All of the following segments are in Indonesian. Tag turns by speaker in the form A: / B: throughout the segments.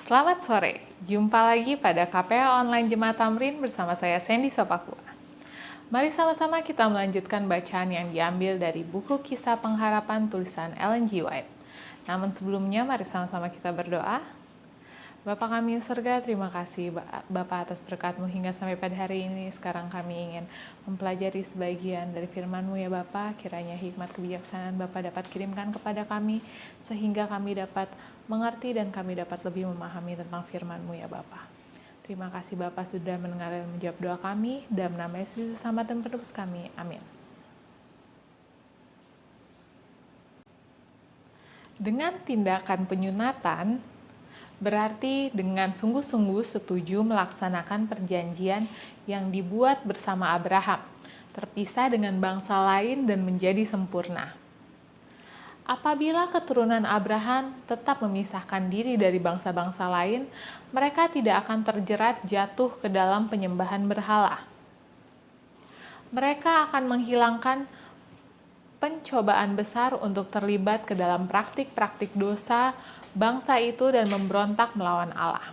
A: Selamat sore, jumpa lagi pada KPA Online Jemaat Tamrin bersama saya Sandy Sopakua. Mari sama-sama kita melanjutkan bacaan yang diambil dari buku Kisah Pengharapan tulisan Ellen G. White. Namun sebelumnya mari sama-sama kita berdoa. Bapa kami yang surga, terima kasih Bapa atas berkat-Mu hingga sampai pada hari ini. Sekarang kami ingin mempelajari sebagian dari firman-Mu ya Bapa. Kiranya hikmat kebijaksanaan Bapa dapat kirimkan kepada kami, sehingga kami dapat mengerti dan kami dapat lebih memahami tentang firman-Mu ya Bapa. Terima kasih Bapa sudah mendengar dan menjawab doa kami. Dalam nama Yesus Selamat dan Penebus kami. Amin. Dengan tindakan penyunatan, berarti dengan sungguh-sungguh setuju melaksanakan perjanjian yang dibuat bersama Abraham, terpisah dengan bangsa lain dan menjadi sempurna. Apabila keturunan Abraham tetap memisahkan diri dari bangsa-bangsa lain, mereka tidak akan terjerat jatuh ke dalam penyembahan berhala. Mereka akan menghilangkan pencobaan besar untuk terlibat ke dalam praktik-praktik dosa bangsa itu dan memberontak melawan Allah.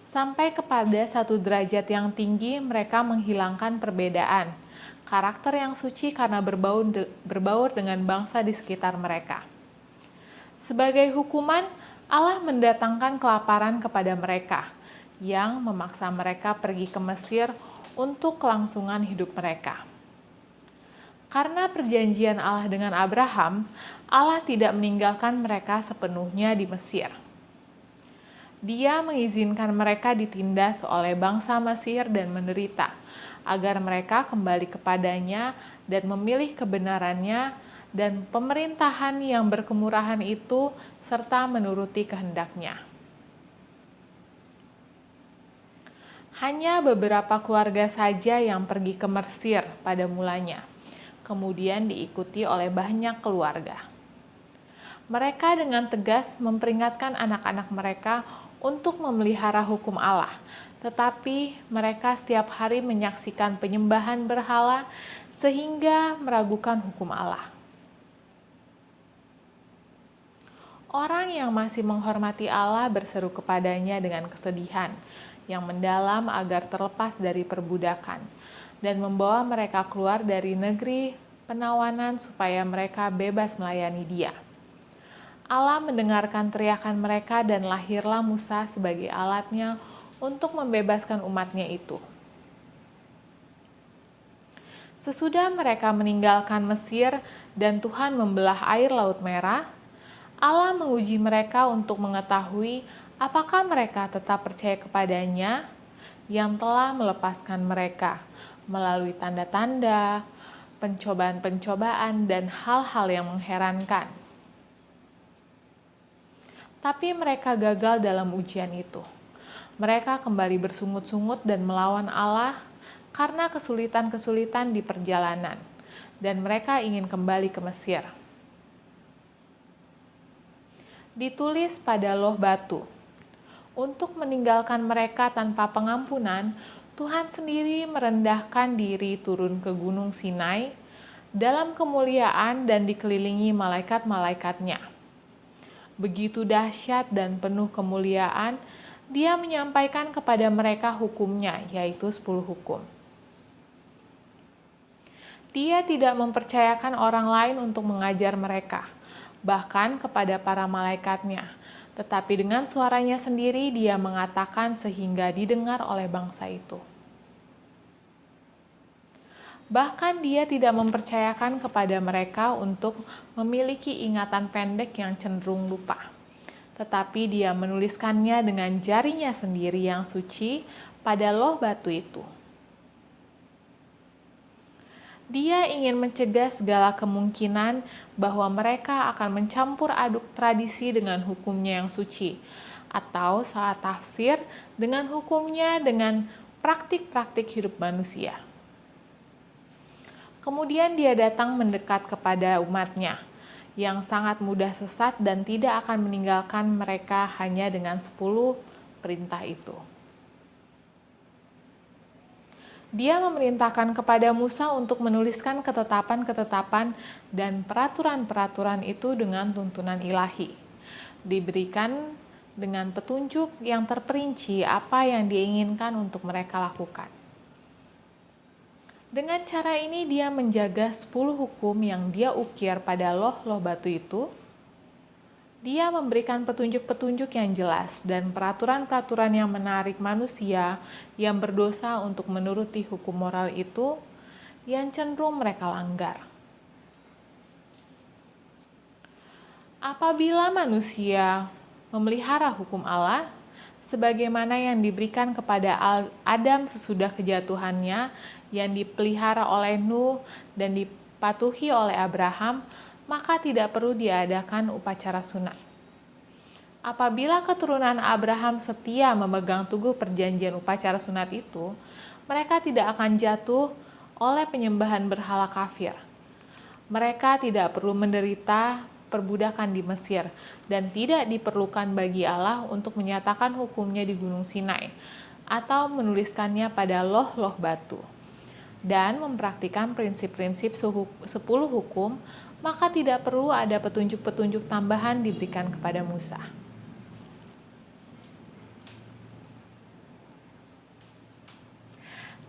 A: Sampai kepada satu derajat yang tinggi, mereka menghilangkan perbedaan, karakter yang suci karena berbaur dengan bangsa di sekitar mereka. Sebagai hukuman, Allah mendatangkan kelaparan kepada mereka, yang memaksa mereka pergi ke Mesir untuk kelangsungan hidup mereka. Karena perjanjian Allah dengan Abraham, Allah tidak meninggalkan mereka sepenuhnya di Mesir. Dia mengizinkan mereka ditindas oleh bangsa Mesir dan menderita, agar mereka kembali kepadanya dan memilih kebenarannya dan pemerintahan yang berkemurahan itu, serta menuruti kehendaknya. Hanya beberapa keluarga saja yang pergi ke Mesir pada mulanya, kemudian diikuti oleh banyak keluarga. Mereka dengan tegas memperingatkan anak-anak mereka untuk memelihara hukum Allah, tetapi mereka setiap hari menyaksikan penyembahan berhala sehingga meragukan hukum Allah. Orang yang masih menghormati Allah berseru kepadanya dengan kesedihan yang mendalam agar terlepas dari perbudakan, dan membawa mereka keluar dari negeri penawanan supaya mereka bebas melayani Dia. Allah mendengarkan teriakan mereka dan lahirlah Musa sebagai alatnya untuk membebaskan umatnya itu. Sesudah mereka meninggalkan Mesir dan Tuhan membelah air Laut Merah, Allah menguji mereka untuk mengetahui apakah mereka tetap percaya kepadanya yang telah melepaskan mereka melalui tanda-tanda, pencobaan-pencobaan, dan hal-hal yang mengherankan. Tapi mereka gagal dalam ujian itu. Mereka kembali bersungut-sungut dan melawan Allah karena kesulitan-kesulitan di perjalanan, dan mereka ingin kembali ke Mesir. Ditulis pada loh batu, untuk meninggalkan mereka tanpa pengampunan, Tuhan sendiri merendahkan diri turun ke Gunung Sinai dalam kemuliaan dan dikelilingi malaikat-malaikatnya. Begitu dahsyat dan penuh kemuliaan, Dia menyampaikan kepada mereka hukumnya, yaitu 10 hukum. Dia tidak mempercayakan orang lain untuk mengajar mereka, bahkan kepada para malaikatnya, tetapi dengan suaranya sendiri Dia mengatakan sehingga didengar oleh bangsa itu. Bahkan Dia tidak mempercayakan kepada mereka untuk memiliki ingatan pendek yang cenderung lupa, tetapi Dia menuliskannya dengan jarinya sendiri yang suci pada loh batu itu. Dia ingin mencegah segala kemungkinan bahwa mereka akan mencampur aduk tradisi dengan hukumnya yang suci, atau salah tafsir dengan hukumnya dengan praktik-praktik hidup manusia. Kemudian Dia datang mendekat kepada umatnya, yang sangat mudah sesat dan tidak akan meninggalkan mereka hanya dengan 10 perintah itu. Dia memerintahkan kepada Musa untuk menuliskan ketetapan-ketetapan dan peraturan-peraturan itu dengan tuntunan ilahi. Diberikan dengan petunjuk yang terperinci apa yang dia inginkan untuk mereka lakukan. Dengan cara ini dia menjaga 10 hukum yang dia ukir pada loh-loh batu itu. Dia memberikan petunjuk-petunjuk yang jelas dan peraturan-peraturan yang menarik manusia yang berdosa untuk menuruti hukum moral itu yang cenderung mereka langgar. Apabila manusia memelihara hukum Allah, sebagaimana yang diberikan kepada Adam sesudah kejatuhannya, yang dipelihara oleh Nuh dan dipatuhi oleh Abraham, maka tidak perlu diadakan upacara sunat. Apabila keturunan Abraham setia memegang teguh perjanjian upacara sunat itu, mereka tidak akan jatuh oleh penyembahan berhala kafir. Mereka tidak perlu menderita perbudakan di Mesir, dan tidak diperlukan bagi Allah untuk menyatakan hukumnya di Gunung Sinai, atau menuliskannya pada loh-loh batu, dan mempraktikkan prinsip-prinsip 10 hukum, maka tidak perlu ada petunjuk-petunjuk tambahan diberikan kepada Musa.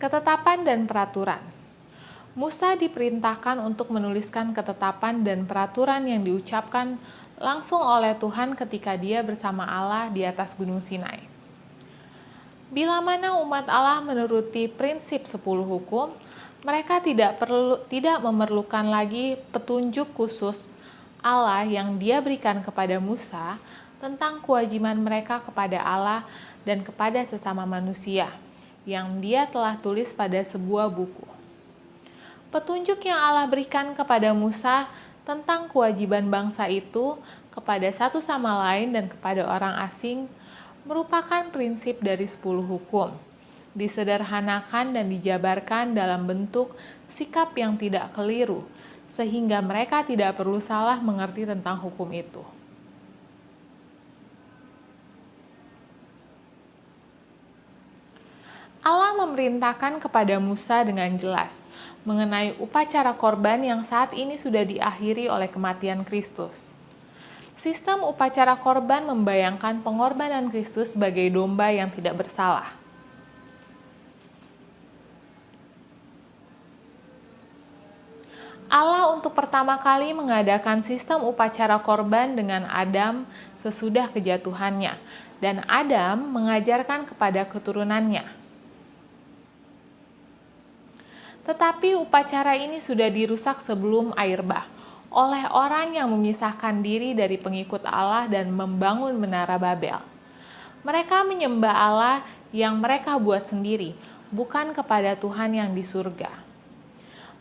A: Ketetapan dan peraturan. Musa diperintahkan untuk menuliskan ketetapan dan peraturan yang diucapkan langsung oleh Tuhan ketika dia bersama Allah di atas Gunung Sinai. Bila mana umat Allah menuruti prinsip 10 hukum, mereka tidak memerlukan lagi petunjuk khusus Allah yang dia berikan kepada Musa tentang kewajiban mereka kepada Allah dan kepada sesama manusia, yang dia telah tulis pada sebuah buku. Petunjuk yang Allah berikan kepada Musa tentang kewajiban bangsa itu kepada satu sama lain dan kepada orang asing merupakan prinsip dari 10 hukum, disederhanakan dan dijabarkan dalam bentuk sikap yang tidak keliru, sehingga mereka tidak perlu salah mengerti tentang hukum itu. Allah memerintahkan kepada Musa dengan jelas mengenai upacara korban yang saat ini sudah diakhiri oleh kematian Kristus. Sistem upacara korban membayangkan pengorbanan Kristus sebagai domba yang tidak bersalah. Allah untuk pertama kali mengadakan sistem upacara korban dengan Adam sesudah kejatuhannya, dan Adam mengajarkan kepada keturunannya. Tetapi upacara ini sudah dirusak sebelum air bah oleh orang yang memisahkan diri dari pengikut Allah dan membangun menara Babel. Mereka menyembah Allah yang mereka buat sendiri, bukan kepada Tuhan yang di surga.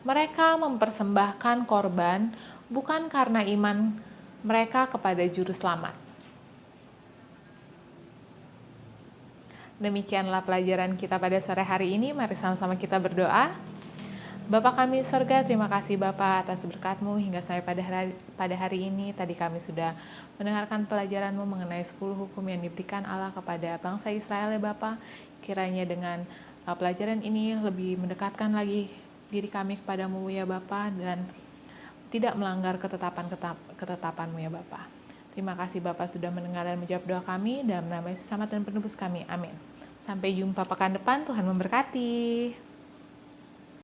A: Mereka mempersembahkan korban bukan karena iman mereka kepada Juru Selamat. Demikianlah pelajaran kita pada sore hari ini. Mari sama-sama kita berdoa. Bapa kami di surga, terima kasih Bapa atas berkat-Mu hingga sampai pada hari ini. Tadi kami sudah mendengarkan pelajaran-Mu mengenai 10 hukum yang diberikan Allah kepada bangsa Israel ya Bapa. Kiranya dengan pelajaran ini lebih mendekatkan lagi diri kami kepada-Mu ya Bapa, dan tidak melanggar ketetapan-Mu ya Bapa. Terima kasih Bapa sudah mendengar dan menjawab doa kami, dalam nama Yesus Selamat dan Penebus kami. Amin. Sampai jumpa pekan depan, Tuhan memberkati.